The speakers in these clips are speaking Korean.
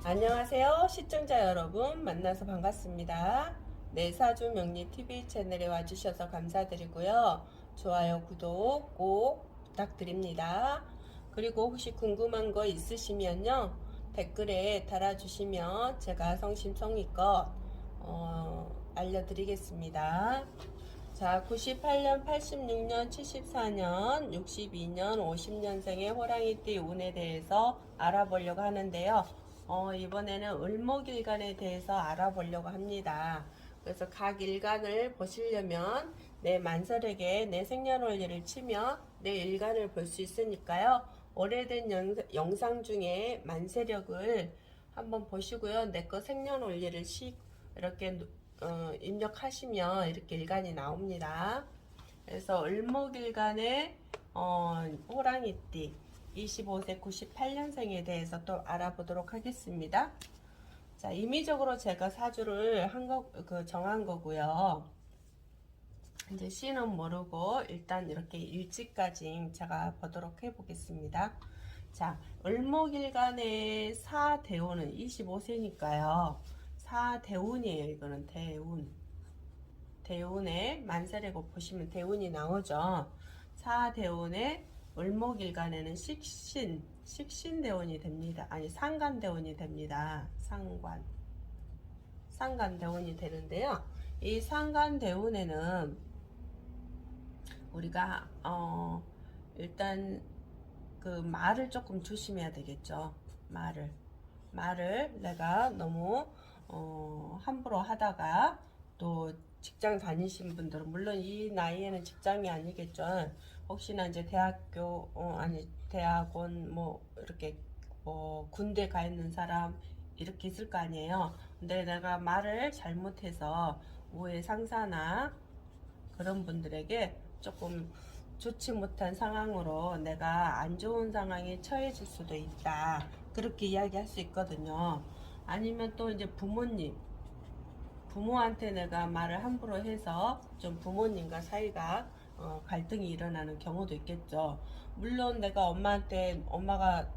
안녕하세요. 시청자 여러분 만나서 반갑습니다. 내사주 명리 TV 채널에 와주셔서 감사드리고요. 좋아요, 구독 꼭 부탁드립니다. 그리고 혹시 궁금한 거 있으시면요. 댓글에 달아주시면 제가 성심성의껏 알려드리겠습니다. 자, 98년, 86년, 74년, 62년, 50년생의 호랑이띠 운에 대해서 알아보려고 하는데요. 이번에는 을목일간에 대해서 알아보려고 합니다. 그래서 각 일간을 보시려면 내 만설에게 내 생년월일을 치면 내 일간을 볼 수 있으니까요. 오래된 영상 중에 만세력을 한번 보시고요. 내 거 생년월일을 이렇게 입력하시면 이렇게 일간이 나옵니다. 그래서 을목일간의 호랑이띠 25세 98년생에 대해서 또 알아보도록 하겠습니다. 자, 임의적으로 제가 사주를 정한 거고요. 이제 씨는 모르고 일단 이렇게 일지까지 제가 보도록 해보겠습니다. 자, 을목일간의 사대운은 25세니까요. 사대운이에요. 이거는 대운. 대운의 만세라고 보시면 대운이 나오죠. 사대운의 을목일간에는 식신대운이 됩니다. 아니, 상간대운이 됩니다. 상간대운이 되는데요. 이 상간대운에는 우리가 일단 그 말을 조금 조심해야 되겠죠. 말을 내가 너무 함부로 하다가 또 직장 다니신 분들은 물론 이 나이에는 직장이 아니겠죠. 혹시나 이제 대학교 대학원 뭐 이렇게 군대 가 있는 사람 이렇게 있을 거 아니에요. 근데 내가 말을 잘못해서 위에 상사나 그런 분들에게 조금 좋지 못한 상황으로 내가 안 좋은 상황에 처해질 수도 있다. 그렇게 이야기할 수 있거든요. 아니면 또 이제 부모한테 내가 말을 함부로 해서 좀 부모님과 사이가 갈등이 일어나는 경우도 있겠죠. 물론 내가 엄마가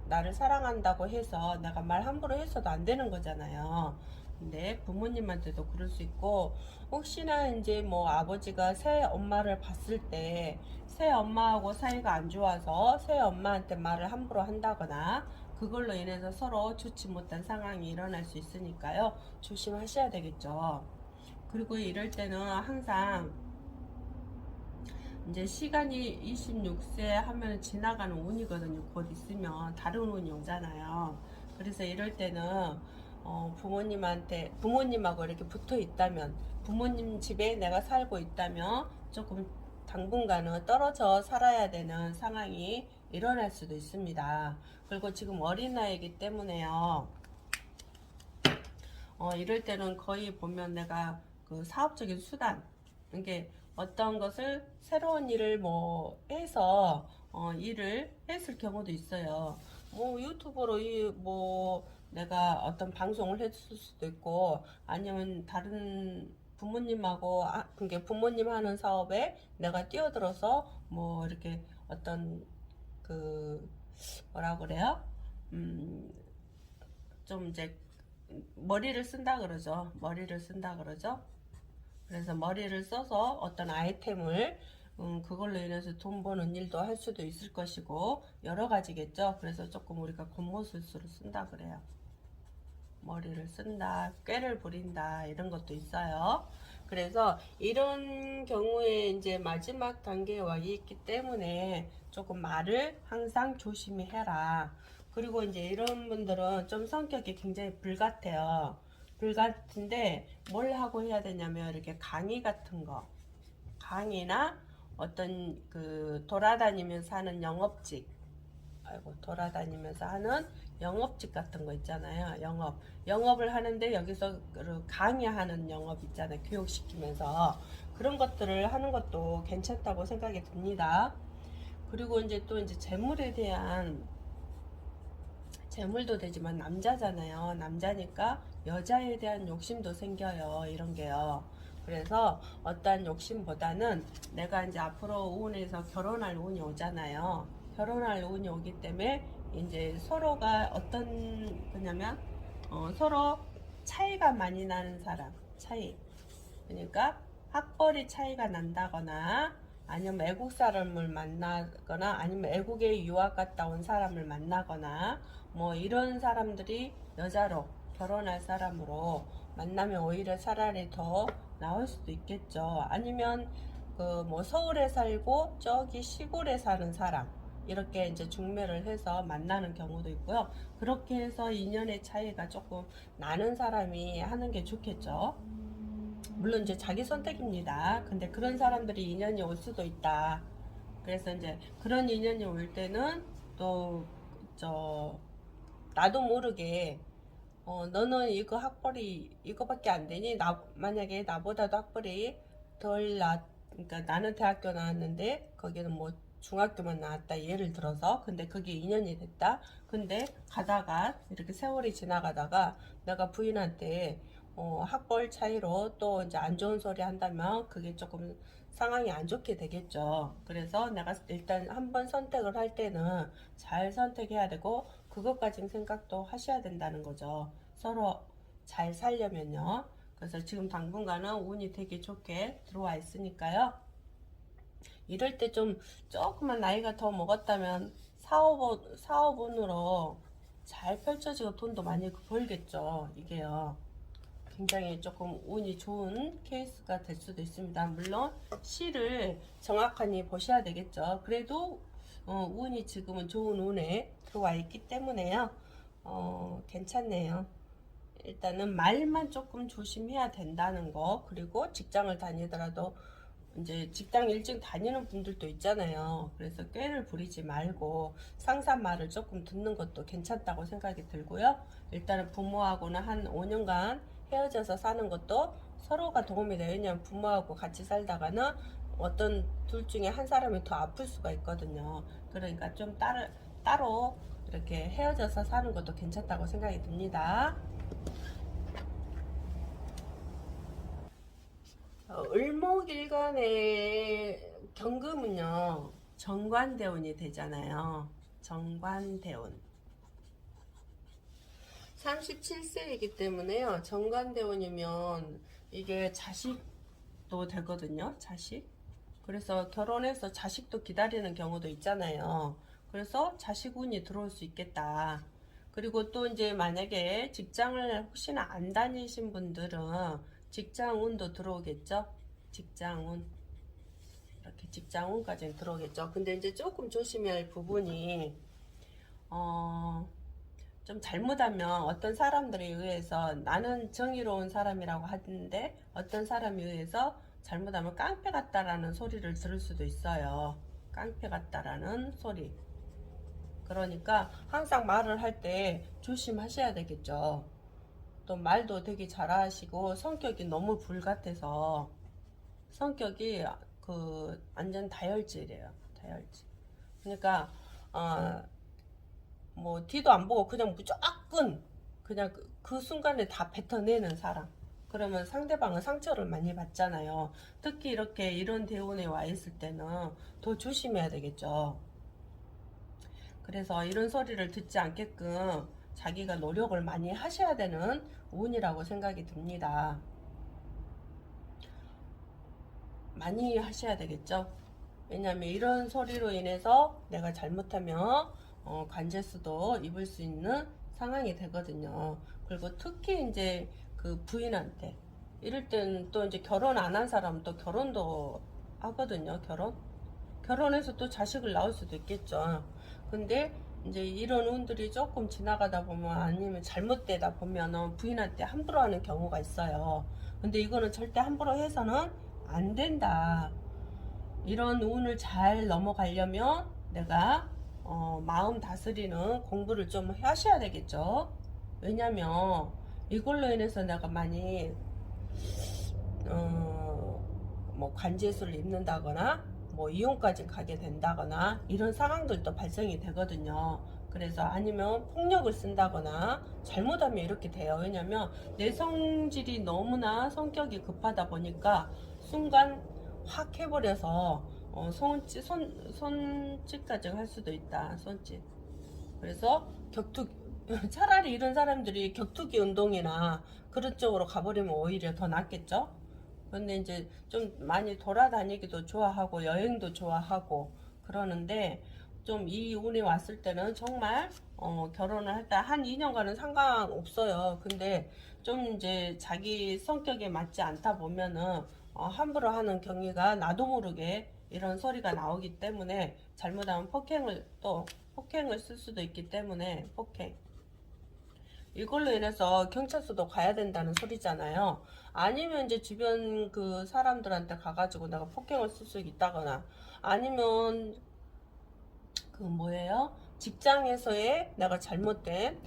나를 사랑한다고 해서 내가 말 함부로 해서도 안 되는 거잖아요. 근데 부모님한테도 그럴 수 있고, 혹시나 이제 뭐 아버지가 새 엄마를 봤을 때 새 엄마하고 사이가 안 좋아서 새 엄마한테 말을 함부로 한다거나 그걸로 인해서 서로 좋지 못한 상황이 일어날 수 있으니까요. 조심하셔야 되겠죠. 그리고 이럴 때는 항상 이제 시간이 26세 하면 지나가는 운이거든요. 곧 있으면 다른 운이 오잖아요. 그래서 이럴 때는 부모님하고 이렇게 붙어 있다면, 부모님 집에 내가 살고 있다면 조금 당분간은 떨어져 살아야 되는 상황이 일어날 수도 있습니다. 그리고 지금 어린 나이이기 때문에요. 이럴 때는 거의 보면 내가 그 사업적인 수단, 이게 어떤 것을 새로운 일을 뭐 해서 일을 했을 경우도 있어요. 뭐 유튜브로 뭐 내가 어떤 방송을 했을 수도 있고, 아니면 다른 부모님하고 그게 부모님 하는 사업에 내가 뛰어들어서 뭐 이렇게 어떤 그 뭐라 그래요? 좀 이제 머리를 쓴다 그러죠. 그래서 머리를 써서 어떤 아이템을 그걸로 인해서 돈 버는 일도 할 수도 있을 것이고 여러 가지겠죠. 그래서 조금 우리가 겉모술수를 쓴다 그래요. 머리를 쓴다, 꾀를 부린다 이런 것도 있어요. 그래서 이런 경우에 이제 마지막 단계에 와 있기 때문에 조금 말을 항상 조심히 해라. 그리고 이제 이런 분들은 좀 성격이 굉장히 불같아요. 불같은데 뭘 하고 해야 되냐면 이렇게 강의나 어떤 그 돌아다니면서 하는 돌아다니면서 하는 영업직 같은 거 있잖아요. 영업을 하는데 여기서 강의하는 영업 있잖아요. 교육시키면서 그런 것들을 하는 것도 괜찮다고 생각이 듭니다. 그리고 이제 또 이제 재물도 되지만 남자잖아요. 남자니까 여자에 대한 욕심도 생겨요. 이런 게요. 그래서 어떠한 욕심보다는 내가 이제 앞으로 운에서 결혼할 운이 오잖아요. 결혼할 운이 오기 때문에 이제 서로가 어떤 거냐면 서로 차이가 많이 나는 사람, 차이. 그러니까 학벌이 차이가 난다거나 아니면 외국 사람을 만나거나 아니면 외국에 유학 갔다 온 사람을 만나거나 뭐 이런 사람들이 여자로 결혼할 사람으로 만나면 오히려 차라리 더 나을 수도 있겠죠. 아니면 그 뭐 서울에 살고 저기 시골에 사는 사람 이렇게 이제 중매를 해서 만나는 경우도 있고요. 그렇게 해서 인연의 차이가 조금 나는 사람이 하는 게 좋겠죠. 물론 이제 자기 선택입니다. 근데 그런 사람들이 인연이 올 수도 있다. 그래서 이제 그런 인연이 올 때는 또 나도 모르게 너는 이거 학벌이 이거밖에 안 되니? 만약에 나보다도 학벌이 그러니까 나는 대학교 나왔는데 거기는 뭐 중학교만 나왔다 예를 들어서. 근데 그게 2년이 됐다. 근데 가다가 이렇게 세월이 지나가다가 내가 부인한테 학벌 차이로 또 이제 안 좋은 소리 한다면 그게 조금 상황이 안 좋게 되겠죠. 그래서 내가 일단 한번 선택을 할 때는 잘 선택해야 되고 그것까진 생각도 하셔야 된다는 거죠. 서로 잘 살려면요. 그래서 지금 당분간은 운이 되게 좋게 들어와 있으니까요. 이럴 때 좀 조금만 나이가 더 먹었다면 사업운으로 잘 펼쳐지고 돈도 많이 벌겠죠. 이게요. 굉장히 조금 운이 좋은 케이스가 될 수도 있습니다. 물론 시를 정확하게 보셔야 되겠죠. 그래도 운이 지금은 좋은 운에 들어와 있기 때문에요. 괜찮네요. 일단은 말만 조금 조심해야 된다는 거. 그리고 직장을 다니더라도 이제 직장 일찍 다니는 분들도 있잖아요. 그래서 꾀를 부리지 말고 상사 말을 조금 듣는 것도 괜찮다고 생각이 들고요. 일단은 부모하고는 한 5년간 헤어져서 사는 것도 서로가 도움이 돼요. 왜냐면 부모하고 같이 살다가는 어떤 둘 중에 한 사람이 더 아플 수가 있거든요. 그러니까 좀 따로 이렇게 헤어져서 사는 것도 괜찮다고 생각이 듭니다. 을목일간의 경금은요 정관대운이 되잖아요. 정관대운 37세이기 때문에요. 정관대운이면 이게 자식도 되거든요. 자식. 그래서 결혼해서 자식도 기다리는 경우도 있잖아요. 그래서 자식운이 들어올 수 있겠다. 그리고 또 이제 만약에 직장을 혹시나 안 다니신 분들은 직장운도 들어오겠죠. 직장운. 이렇게 직장운까지는 들어오겠죠. 근데 이제 조금 조심해야 할 부분이 좀 잘못하면 어떤 사람들에 의해서 나는 정의로운 사람이라고 하는데 어떤 사람에 의해서 잘못하면 깡패 같다라는 소리를 들을 수도 있어요. 깡패 같다라는 소리. 그러니까 항상 말을 할 때 조심하셔야 되겠죠. 또 말도 되게 잘하시고 성격이 너무 불같아서 성격이 그 완전 다혈질이에요. 다혈질. 그러니까 뭐 뒤도 안 보고 그냥 무조건 그냥 그 순간에 다 뱉어내는 사람. 그러면 상대방은 상처를 많이 받잖아요. 특히 이렇게 이런 대운에 와 있을 때는 더 조심해야 되겠죠. 그래서 이런 소리를 듣지 않게끔 자기가 노력을 많이 하셔야 되는 운이라고 생각이 듭니다. 많이 하셔야 되겠죠. 왜냐하면 이런 소리로 인해서 내가 잘못하면 관제수도 입을 수 있는 상황이 되거든요. 그리고 특히 이제 그 부인한테 이럴 때는 또 이제 결혼 안 한 사람은 또 결혼도 하거든요. 결혼해서 또 자식을 낳을 수도 있겠죠. 근데 이제 이런 운들이 조금 지나가다 보면 아니면 잘못되다 보면 부인한테 함부로 하는 경우가 있어요. 근데 이거는 절대 함부로 해서는 안 된다. 이런 운을 잘 넘어가려면 내가 마음 다스리는 공부를 좀 하셔야 되겠죠. 왜냐면 이걸로 인해서 내가 많이 뭐 관제수를 입는다거나 뭐 이혼까지 가게 된다거나 이런 상황들도 발생이 되거든요. 그래서 아니면 폭력을 쓴다거나 잘못하면 이렇게 돼요. 왜냐면 내 성질이 너무나 성격이 급하다 보니까 순간 확 해버려서 손짓까지 할 수도 있다. 손짓. 그래서 차라리 이런 사람들이 격투기 운동이나 그런 쪽으로 가버리면 오히려 더 낫겠죠? 근데 이제 좀 많이 돌아다니기도 좋아하고 여행도 좋아하고 그러는데 좀 이 운이 왔을 때는 정말 결혼을 할 때 한 2년간은 상관없어요. 근데 좀 이제 자기 성격에 맞지 않다 보면은 함부로 하는 경위가 나도 모르게 이런 소리가 나오기 때문에 잘못하면 폭행을 쓸 수도 있기 때문에 폭행. 이걸로 인해서 경찰서도 가야 된다는 소리잖아요. 아니면 이제 주변 그 사람들한테 가가지고 내가 폭행을 쓸 수 있다거나 아니면 그 뭐예요? 직장에서의 내가 잘못된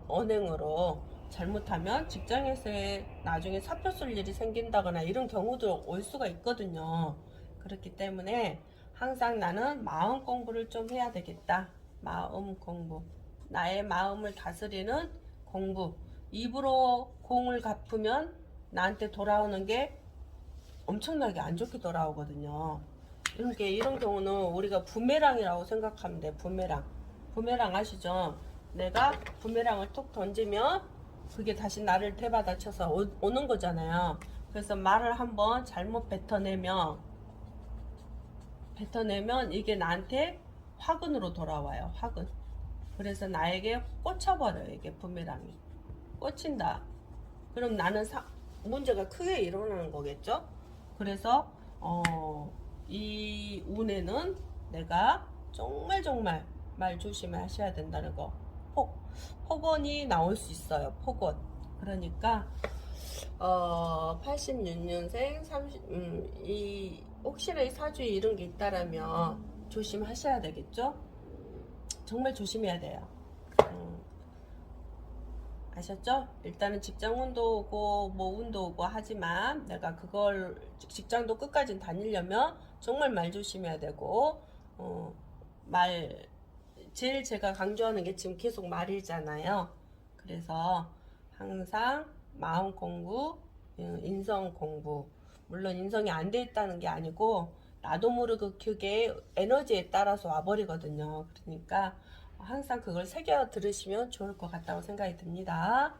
언행으로 잘못하면 직장에서의 나중에 사표 쓸 일이 생긴다거나 이런 경우도 올 수가 있거든요. 그렇기 때문에 항상 나는 마음 공부를 좀 해야 되겠다. 마음 공부. 나의 마음을 다스리는 공부. 입으로 공을 갚으면 나한테 돌아오는 게 엄청나게 안 좋게 돌아오거든요. 이런 경우는 우리가 부메랑이라고 생각하면 돼. 부메랑 아시죠? 내가 부메랑을 툭 던지면 그게 다시 나를 되받아쳐서 오는 거잖아요. 그래서 말을 한번 잘못 뱉어내면 이게 나한테 화근으로 돌아와요. 화근. 그래서 나에게 꽂혀버려요. 이게 부메랑이. 꽂힌다. 그럼 나는 문제가 크게 일어나는 거겠죠? 그래서 이 운에는 내가 정말 말 조심하셔야 된다는 거. 폭언이 나올 수 있어요. 폭언. 그러니까 86년생 혹시나 이 사주에 이런 게 있다라면 조심하셔야 되겠죠? 정말 조심해야 돼요. 아셨죠? 일단은 직장 운도 오고 뭐 운도 오고 하지만 내가 그걸 직장도 끝까지 다니려면 정말 말 조심해야 되고 말 제일 제가 강조하는 게 지금 계속 말이잖아요. 그래서 항상 마음 공부, 인성 공부. 물론 인성이 안 돼 있다는 게 아니고 나도 모르게 그게 에너지에 따라서 와버리거든요. 그러니까 항상 그걸 새겨 들으시면 좋을 것 같다고 생각이 듭니다.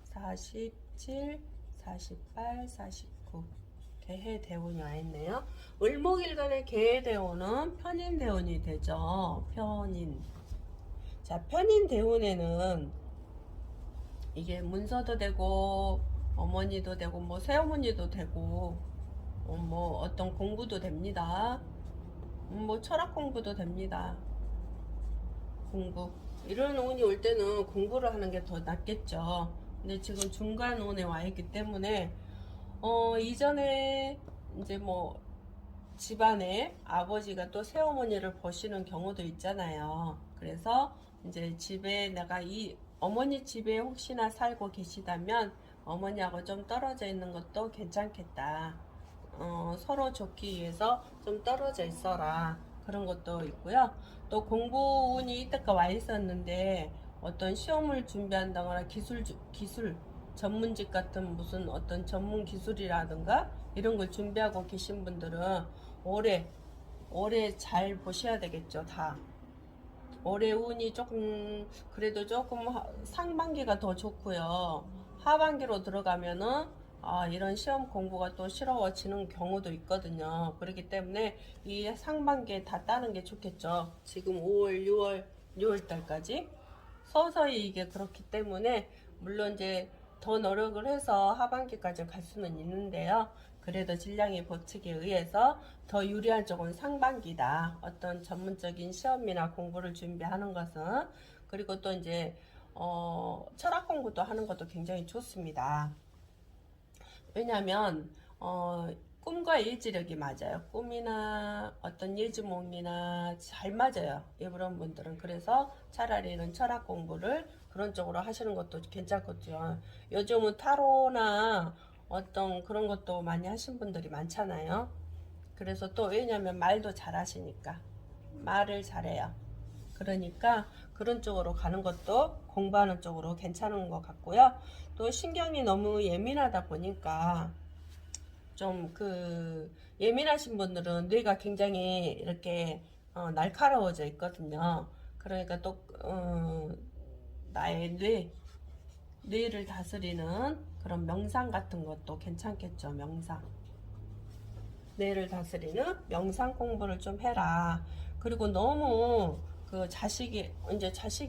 47, 48, 49 개해대운이 와있네요. 을목일간의 개해대운은 편인대운이 되죠. 편인. 자, 편인대운에는 이게 문서도 되고 어머니도 되고 뭐 새어머니도 되고 뭐 어떤 공부도 됩니다. 뭐 철학 공부도 됩니다. 공부. 이런 운이 올 때는 공부를 하는 게 더 낫겠죠. 근데 지금 중간 운에 와 있기 때문에 이전에 이제 뭐 집안에 아버지가 또 새어머니를 보시는 경우도 있잖아요. 그래서 이제 집에 내가 이 어머니 집에 혹시나 살고 계시다면 어머니하고 좀 떨어져 있는 것도 괜찮겠다. 서로 좋기 위해서 좀 떨어져 있어라. 그런 것도 있고요. 또 공부운이 이때까 와 있었는데 어떤 시험을 준비한다거나 기술 전문직 같은 무슨 어떤 전문 기술이라든가 이런 걸 준비하고 계신 분들은 올해 잘 보셔야 되겠죠. 다 올해 운이 그래도 조금 상반기가 더 좋고요. 하반기로 들어가면은 이런 시험 공부가 또 싫어지는 경우도 있거든요. 그렇기 때문에 이 상반기에 다 따는 게 좋겠죠. 지금 5월, 6월 달까지 서서히 이게 그렇기 때문에 물론 이제 더 노력을 해서 하반기까지 갈 수는 있는데요. 그래도 질량의 법칙에 의해서 더 유리한 쪽은 상반기다. 어떤 전문적인 시험이나 공부를 준비하는 것은. 그리고 또 이제 철학 공부도 하는 것도 굉장히 좋습니다. 왜냐하면 꿈과 일지력이 맞아요. 꿈이나 어떤 예지몽이나 잘 맞아요. 이런 분들은. 그래서 차라리 이런 철학 공부를 그런 쪽으로 하시는 것도 괜찮거든요. 요즘은 타로나 어떤 그런 것도 많이 하신 분들이 많잖아요. 그래서 또 왜냐면 말도 잘 하시니까 말을 잘해요. 그러니까 그런 쪽으로 가는 것도 공부하는 쪽으로 괜찮은 것 같고요. 또 신경이 너무 예민하다 보니까 좀 예민하신 분들은 뇌가 굉장히 이렇게 날카로워져 있거든요. 그러니까 또 나의 뇌를 다스리는 그런 명상 같은 것도 괜찮겠죠. 명상. 뇌를 다스리는 명상 공부를 좀 해라. 그리고 너무 그 자식이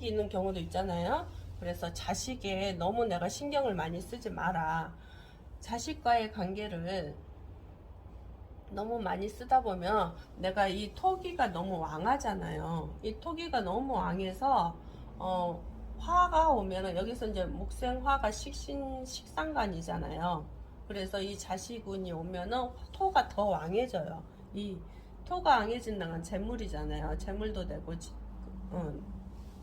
있는 경우도 있잖아요. 그래서 자식에 너무 내가 신경을 많이 쓰지 마라. 자식과의 관계를 너무 많이 쓰다 보면 내가 이 토기가 너무 왕하잖아요. 이 토기가 너무 왕해서 화가 오면은 여기서 이제 목생화가 식상간이잖아요. 그래서 이 자식운이 오면은 토가 더 왕해져요. 이 토가 왕해진다는 건 재물이잖아요. 재물도 되고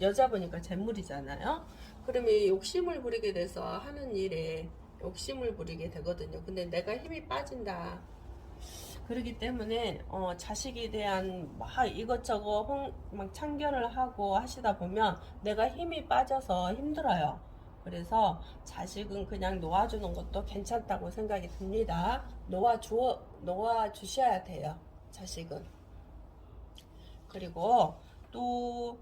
여자 보니까 재물이잖아요. 그러면 이 욕심을 부리게 돼서 하는 일에 욕심을 부리게 되거든요. 근데 내가 힘이 빠진다. 그렇기 때문에 자식에 대한 막 이것저것 막 참견을 하고 하시다 보면 내가 힘이 빠져서 힘들어요. 그래서 자식은 그냥 놓아주는 것도 괜찮다고 생각이 듭니다. 놓아주셔야 돼요. 자식은. 그리고 또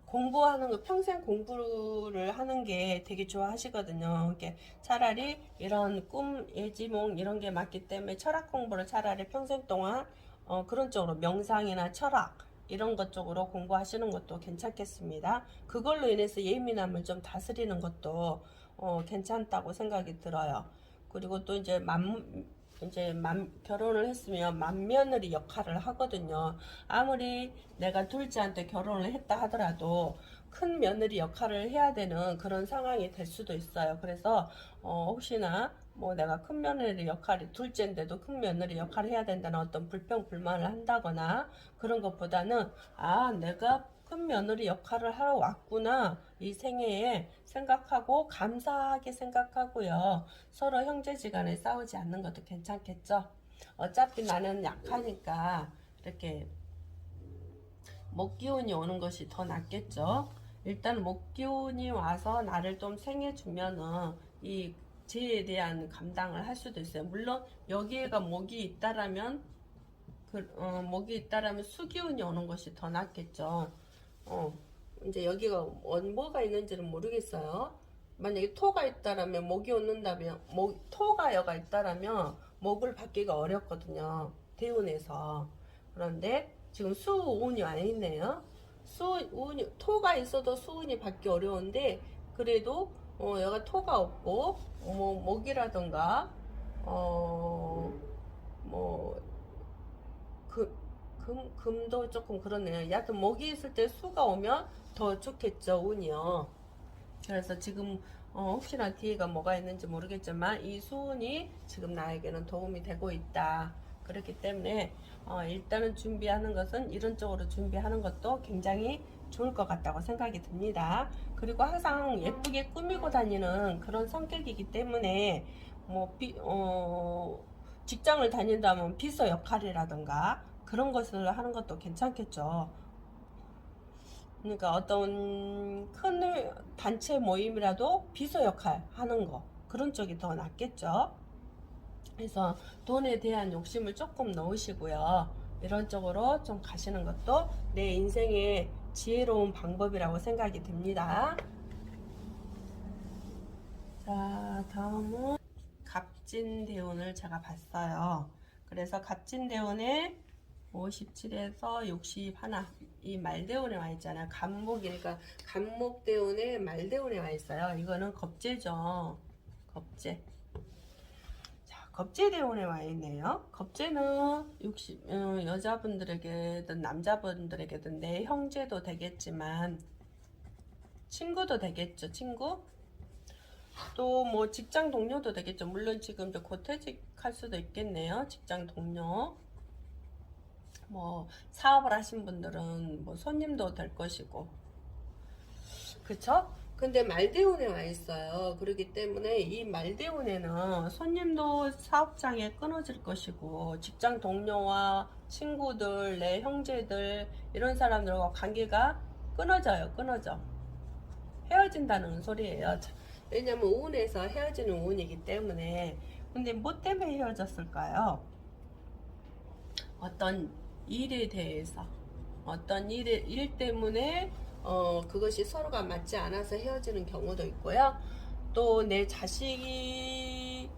공부하는 거, 평생 공부를 하는 게 되게 좋아하시거든요. 이렇게 차라리 이런 꿈, 예지몽 이런 게 맞기 때문에 철학 공부를 차라리 평생 동안 그런 쪽으로 명상이나 철학 이런 것 쪽으로 공부하시는 것도 괜찮겠습니다. 그걸로 인해서 예민함을 좀 다스리는 것도 괜찮다고 생각이 들어요. 그리고 또 이제 결혼을 했으면 맏며느리 역할을 하거든요. 아무리 내가 둘째한테 결혼을 했다 하더라도 큰 며느리 역할을 해야 되는 그런 상황이 될 수도 있어요. 그래서 혹시나 뭐 내가 큰 며느리 역할이 둘째인데도 큰 며느리 역할을 해야 된다는 어떤 불평불만을 한다거나 그런 것보다는 내가 큰 며느리 역할을 하러 왔구나 이 생애에 생각하고 감사하게 생각하고요. 서로 형제지간에 싸우지 않는 것도 괜찮겠죠. 어차피 나는 약하니까 이렇게 목기운이 오는 것이 더 낫겠죠. 일단 목기운이 와서 나를 좀 생해주면은 이 죄에 대한 감당을 할 수도 있어요. 물론 여기에가 목이 있다라면 목이 있다라면 수기운이 오는 것이 더 낫겠죠. 이제 여기가 뭐가 있는지는 모르겠어요. 만약에 토가 있다라면 목이 오는다면 토가 여가 있다라면 목을 받기가 어렵거든요. 대운에서. 그런데 지금 수운이 와 있네요. 토가 있어도 수운이 받기 어려운데 그래도 여가 토가 없고 목이라던가 뭐 금도 조금 그렇네요. 여하튼 목이 있을 때 수가 오면 더 좋겠죠, 운이요. 그래서 지금 혹시나 뒤에가 뭐가 있는지 모르겠지만 이 수운이 지금 나에게는 도움이 되고 있다. 그렇기 때문에 일단은 준비하는 것은 이런 쪽으로 준비하는 것도 굉장히 좋을 것 같다고 생각이 듭니다. 그리고 항상 예쁘게 꾸미고 다니는 그런 성격이기 때문에 직장을 다닌다면 비서 역할이라든가 그런 것을 하는 것도 괜찮겠죠. 그러니까 어떤 큰 단체 모임이라도 비서 역할 하는 거 그런 쪽이 더 낫겠죠. 그래서 돈에 대한 욕심을 조금 넣으시고요. 이런 쪽으로 좀 가시는 것도 내 인생의 지혜로운 방법이라고 생각이 듭니다. 자, 다음은 갑진대운을 제가 봤어요. 그래서 갑진대운에 57에서 61 이 말대운에 와 있잖아요. 갑목이니까 갑목대운에 말대운에 와 있어요. 이거는 겁재죠. 겁재. 자, 겁재대운에 와 있네요. 겁재는 여자분들에게든 남자분들에게든 내 형제도 되겠지만 친구도 되겠죠. 친구. 또 뭐 직장 동료도 되겠죠. 물론 지금 이제 곧 퇴직할 수도 있겠네요. 직장 동료. 뭐 사업을 하신 분들은 뭐 손님도 될 것이고, 그쵸? 근데 말대운에 와 있어요. 그렇기 때문에 이 말대운에는 손님도 사업장에 끊어질 것이고, 직장 동료와 친구들, 내 형제들 이런 사람들과 관계가 끊어져. 헤어진다는 소리예요. 왜냐면 운에서 헤어지는 운이기 때문에. 근데 뭐 때문에 헤어졌을까요? 어떤 일에 대해서 어떤 일 때문에 그것이 서로가 맞지 않아서 헤어지는 경우도 있고요. 또 내 자식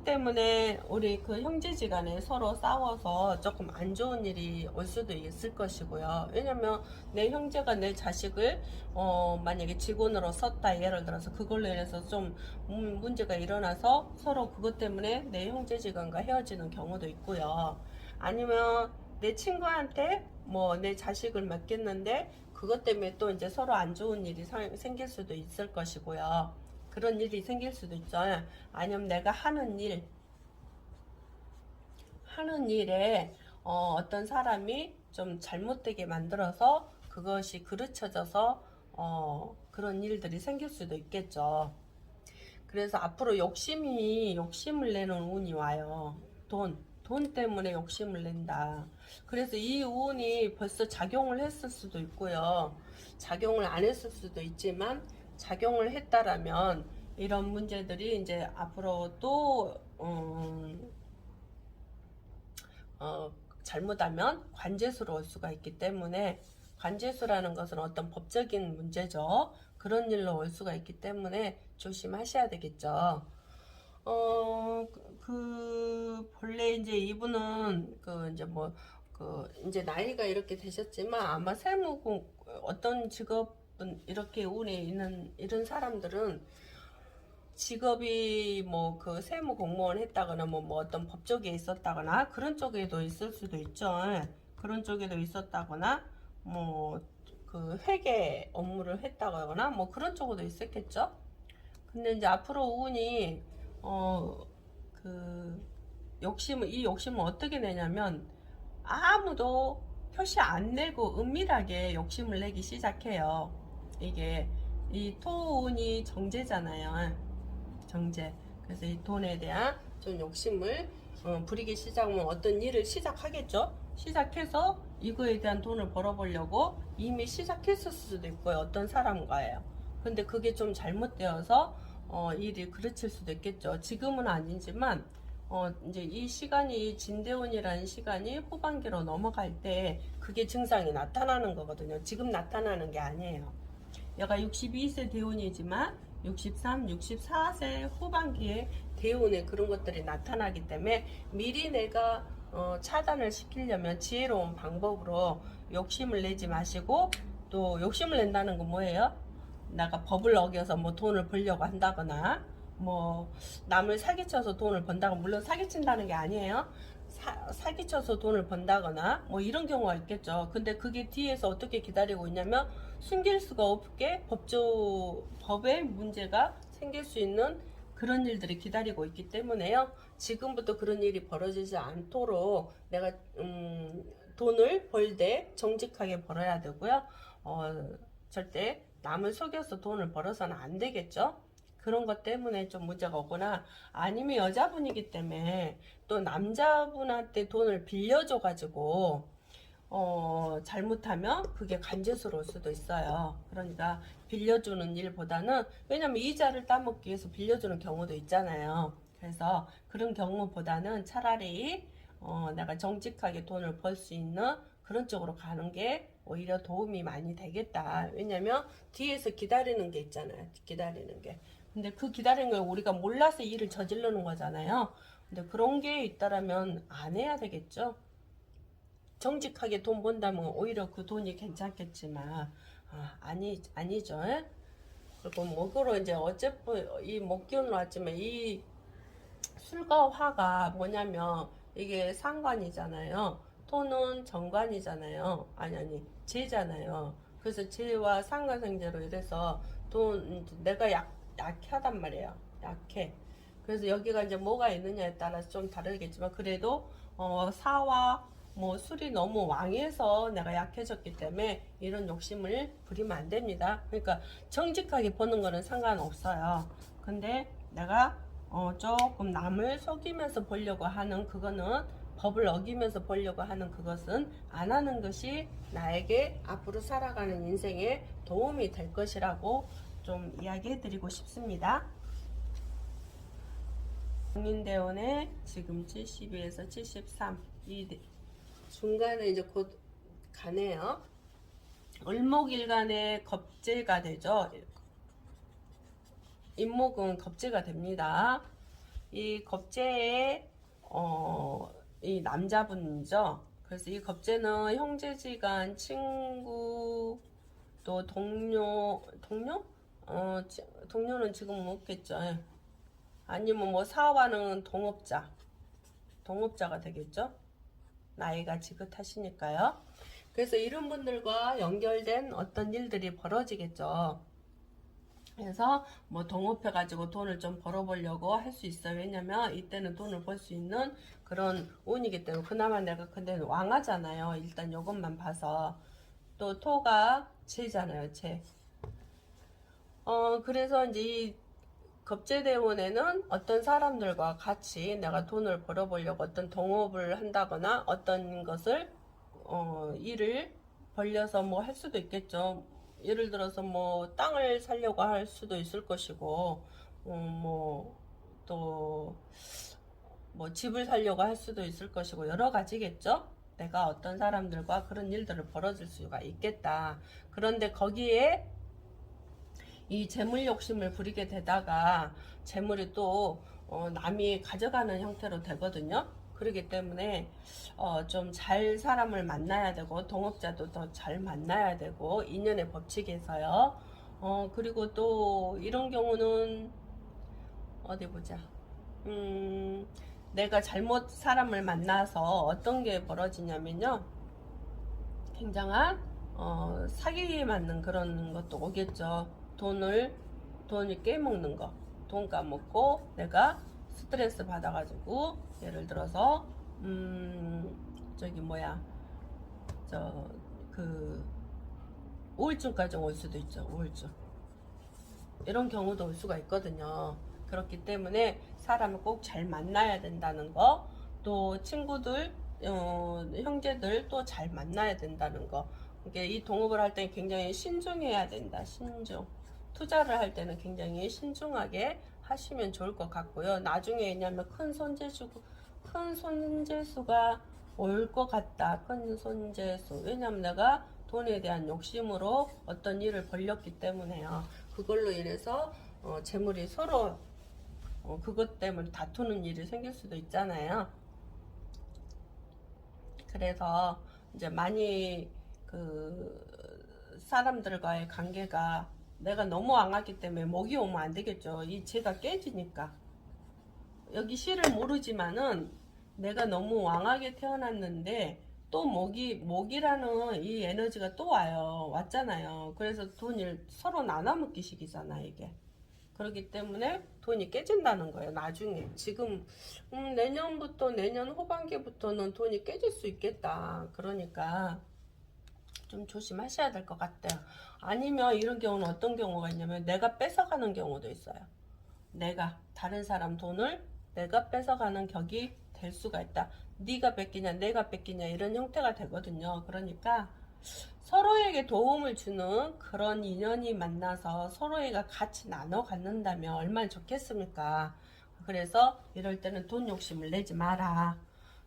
때문에 우리 그 형제지간에 서로 싸워서 조금 안 좋은 일이 올 수도 있을 것이고요. 왜냐면 내 형제가 내 자식을 만약에 직원으로 썼다, 예를 들어서 그걸로 인해서 좀 문제가 일어나서 서로 그것 때문에 내 형제지간과 헤어지는 경우도 있고요. 아니면 내 친구한테 뭐 내 자식을 맡겼는데 그것 때문에 또 이제 서로 안 좋은 일이 생길 수도 있을 것이고요. 그런 일이 생길 수도 있죠. 아니면 내가 하는 일에 어떤 사람이 좀 잘못되게 만들어서 그것이 그르쳐져서 그런 일들이 생길 수도 있겠죠. 그래서 앞으로 욕심을 내는 운이 와요. 돈 때문에 욕심을 낸다. 그래서 이 운이 벌써 작용을 했을 수도 있고요. 작용을 안 했을 수도 있지만 작용을 했다라면 이런 문제들이 이제 앞으로 또 잘못하면 관제수로 올 수가 있기 때문에, 관제수라는 것은 어떤 법적인 문제죠. 그런 일로 올 수가 있기 때문에 조심하셔야 되겠죠. 본래 이제 이분은 이제 나이가 이렇게 되셨지만 아마 어떤 직업은 이렇게 운에 있는 이런 사람들은 직업이 뭐 그 세무 공무원 했다거나 뭐 어떤 법 쪽에 있었다거나 그런 쪽에도 있을 수도 있죠. 그런 쪽에도 있었다거나 뭐 그 회계 업무를 했다거나 뭐 그런 쪽으로 있었겠죠. 근데 이제 앞으로 운이 그 이 욕심을 어떻게 내냐면 아무도 표시 안 내고 은밀하게 욕심을 내기 시작해요. 이게 이 토운이 정제잖아요. 정제. 그래서 이 돈에 대한 좀 욕심을 부리기 시작하면 어떤 일을 시작하겠죠. 시작해서 이거에 대한 돈을 벌어보려고 이미 시작했을 수도 있고요. 어떤 사람과예요. 근데 그게 좀 잘못되어서 일이 그르칠 수도 있겠죠. 지금은 아니지만 이제 이 시간이 진대운이라는 시간이 후반기로 넘어갈 때 그게 증상이 나타나는 거거든요. 지금 나타나는 게 아니에요. 얘가 62세 대운이지만 63, 64세 후반기에 대운에 그런 것들이 나타나기 때문에 미리 내가 차단을 시키려면 지혜로운 방법으로 욕심을 내지 마시고, 또 욕심을 낸다는 건 뭐예요? 내가 법을 어겨서 뭐 돈을 벌려고 한다거나 뭐 남을 사기쳐서 돈을 번다거나, 물론 사기친다는 게 아니에요. 사기쳐서 돈을 번다거나 뭐 이런 경우가 있겠죠. 근데 그게 뒤에서 어떻게 기다리고 있냐면 숨길 수가 없게 법에 문제가 생길 수 있는 그런 일들이 기다리고 있기 때문에요. 지금부터 그런 일이 벌어지지 않도록 내가 돈을 벌 때 정직하게 벌어야 되고요. 절대 남을 속여서 돈을 벌어서는 안 되겠죠. 그런 것 때문에 좀 문제가 오거나, 아니면 여자분이기 때문에 또 남자분한테 돈을 빌려줘 가지고 잘못하면 그게 간제수로 올 수도 있어요. 그러니까 빌려주는 일보다는, 왜냐면 이자를 따먹기 위해서 빌려주는 경우도 있잖아요. 그래서 그런 경우보다는 차라리 내가 정직하게 돈을 벌 수 있는 그런 쪽으로 가는 게 오히려 도움이 많이 되겠다. 왜냐면 뒤에서 기다리는 게 있잖아요. 기다리는 게. 근데 그 기다리는 걸 우리가 몰라서 일을 저지르는 거잖아요. 근데 그런 게 있다라면 안 해야 되겠죠. 정직하게 돈 번다면 오히려 그 돈이 괜찮겠지만 아니죠. 그리고 목으로 이제 어쨌든 이 목기운으로 왔지만 이 술과 화가 뭐냐면 이게 상관이잖아요. 토는 정관이잖아요. 아니 재잖아요. 그래서 재와 상관생재로 이래서 내가 약하단 말이에요. 약해. 그래서 여기가 이제 뭐가 있느냐에 따라서 좀 다르겠지만, 그래도 사와 뭐 술이 너무 왕해서 내가 약해졌기 때문에 이런 욕심을 부리면 안 됩니다. 그러니까 정직하게 버는 거는 상관없어요. 근데 내가 조금 남을 속이면서 보려고 하는 그거는, 법을 어기면서 보려고 하는 그것은 안 하는 것이 나에게 앞으로 살아가는 인생에 도움이 될 것이라고 좀 이야기해 드리고 싶습니다. 국민대원에 지금 72에서 73 이 중간에 이제 곧 가네요. 을목일간의 겁재가 되죠. 임목은 겁재가 됩니다. 이 겁재에 이 남자분이죠. 그래서 이 겁재는 형제지간, 친구, 또 동료? 동료는 지금 없겠죠. 예. 아니면 뭐 사업하는 동업자가 되겠죠. 나이가 지긋하시니까요. 그래서 이런 분들과 연결된 어떤 일들이 벌어지겠죠. 그래서 뭐 동업해가지고 돈을 좀 벌어보려고 할 수 있어요. 왜냐면 이때는 돈을 벌 수 있는 그런 운이기 때문에. 그나마 내가 근데 왕하잖아요. 일단 요것만 봐서. 또 토가 재잖아요. 재. 그래서 이제 이 겁재대운에는 어떤 사람들과 같이 내가 돈을 벌어보려고 어떤 동업을 한다거나 어떤 것을 일을 벌려서 뭐 할 수도 있겠죠. 예를 들어서 뭐 땅을 사려고 할 수도 있을 것이고, 뭐 또 뭐 집을 사려고 할 수도 있을 것이고 여러 가지겠죠. 내가 어떤 사람들과 그런 일들을 벌어질 수가 있겠다. 그런데 거기에 이 재물 욕심을 부리게 되다가 재물이 또 남이 가져가는 형태로 되거든요. 그렇기 때문에 좀 잘 사람을 만나야 되고 동업자도 더 잘 만나야 되고 인연의 법칙에서요. 그리고 또 이런 경우는 어디 보자. 내가 잘못 사람을 만나서 어떤 게 벌어지냐면요. 굉장한 사기에 맞는 그런 것도 오겠죠. 돈을 깨먹는 거, 돈 까먹고 내가 스트레스 받아가지고 예를 들어서 저기 뭐야 그 우울증까지 올 수도 있죠. 우울증 이런 경우도 올 수가 있거든요. 그렇기 때문에 사람을 꼭 잘 만나야 된다는 거, 또 친구들 형제들 또 잘 만나야 된다는 거. 이게 이 동업을 할 때 굉장히 신중해야 된다. 신중. 투자를 할 때는 굉장히 신중하게 하시면 좋을 것 같고요. 나중에 왜냐면 큰 손재수가 올 것 같다. 큰 손재수. 왜냐면 내가 돈에 대한 욕심으로 어떤 일을 벌렸기 때문에요. 그걸로 인해서 재물이 서로 그것 때문에 다투는 일이 생길 수도 있잖아요. 그래서 이제 많이 그 사람들과의 관계가 내가 너무 왕하기 때문에 목이 오면 안 되겠죠. 이 재가 깨지니까. 여기 시를 모르지만은 내가 너무 왕하게 태어났는데 또 목이라는 이 에너지가 또 와요. 왔잖아요. 그래서 돈을 서로 나눠 먹기식이잖아, 이게. 그렇기 때문에 돈이 깨진다는 거예요. 나중에 지금 내년부터 내년 후반기부터는 돈이 깨질 수 있겠다. 그러니까 좀 조심하셔야 될 것 같아요. 아니면 이런 경우는 어떤 경우가 있냐면 내가 뺏어가는 경우도 있어요. 내가 다른 사람 돈을 내가 뺏어가는 격이 될 수가 있다. 네가 뺏기냐 내가 뺏기냐 이런 형태가 되거든요. 그러니까 서로에게 도움을 주는 그런 인연이 만나서 서로에게 같이 나눠 갖는다면 얼마나 좋겠습니까? 그래서 이럴 때는 돈 욕심을 내지 마라.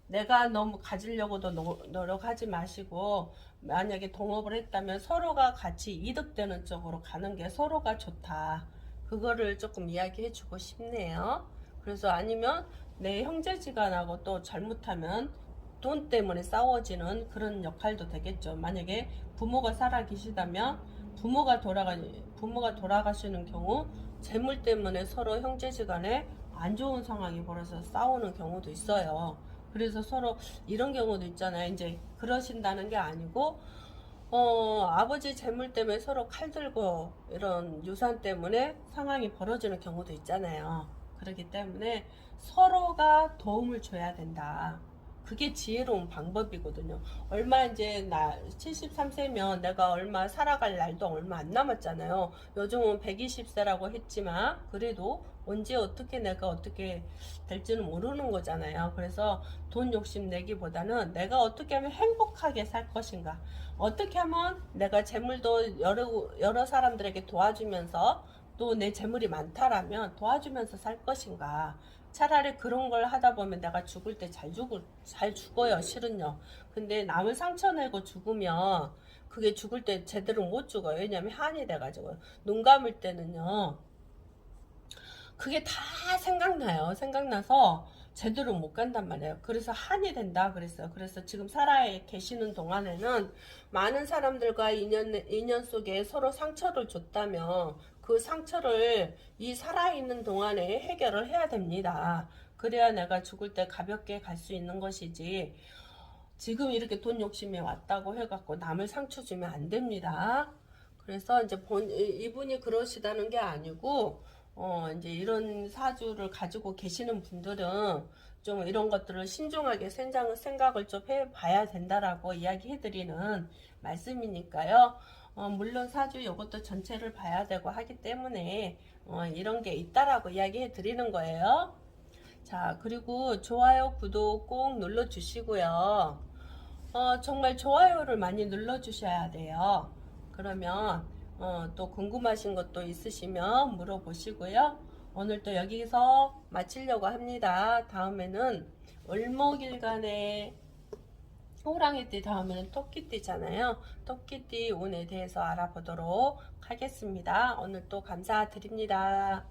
내가 너무 가지려고도 노력하지 마시고 만약에 동업을 했다면 서로가 같이 이득되는 쪽으로 가는 게 서로가 좋다. 그거를 조금 이야기해 주고 싶네요. 그래서 아니면 내 형제지간하고 또 잘못하면 돈 때문에 싸워지는 그런 역할도 되겠죠. 만약에 부모가 살아 계시다면 부모가 돌아가시는 경우 재물 때문에 서로 형제지간에 안 좋은 상황이 벌어서 싸우는 경우도 있어요. 그래서 서로 이런 경우도 있잖아요. 이제 그러신다는 게 아니고 아버지 재물 때문에 서로 칼 들고 이런 유산 때문에 상황이 벌어지는 경우도 있잖아요. 그렇기 때문에 서로가 도움을 줘야 된다. 그게 지혜로운 방법이거든요. 얼마 이제 나 73세면 내가 얼마 살아갈 날도 얼마 안 남았잖아요. 요즘은 120세라고 했지만 그래도 언제 어떻게 내가 어떻게 될지는 모르는 거잖아요. 그래서 돈 욕심 내기보다는 내가 어떻게 하면 행복하게 살 것인가, 어떻게 하면 내가 재물도 여러 사람들에게 도와주면서 또 내 재물이 많다라면 도와주면서 살 것인가. 차라리 그런 걸 하다 보면 내가 죽을 때 잘 죽어요, 실은요. 근데 남을 상처 내고 죽으면 그게 죽을 때 제대로 못 죽어요. 왜냐면 한이 돼가지고. 눈 감을 때는요. 그게 다 생각나요. 생각나서 제대로 못 간단 말이에요. 그래서 한이 된다 그랬어요. 그래서 지금 살아 계시는 동안에는 많은 사람들과 인연 속에 서로 상처를 줬다면 그 상처를 이 살아있는 동안에 해결을 해야 됩니다. 그래야 내가 죽을 때 가볍게 갈 수 있는 것이지. 지금 이렇게 돈 욕심이 왔다고 해갖고 남을 상처 주면 안 됩니다. 그래서 이제 이분이 그러시다는 게 아니고, 이제 이런 사주를 가지고 계시는 분들은 좀 이런 것들을 신중하게 생각을 좀 해봐야 된다라고 이야기해드리는 말씀이니까요. 물론 사주 이것도 전체를 봐야 되고 하기 때문에 이런 게 있다라고 이야기해드리는 거예요. 자, 그리고 좋아요, 구독 꼭 눌러주시고요. 정말 좋아요를 많이 눌러주셔야 돼요. 그러면 또 궁금하신 것도 있으시면 물어보시고요. 오늘 또 여기서 마치려고 합니다. 다음에는 을목일간의 호랑이띠, 다음에는 토끼띠잖아요. 토끼띠 운에 대해서 알아보도록 하겠습니다. 오늘 또 감사드립니다.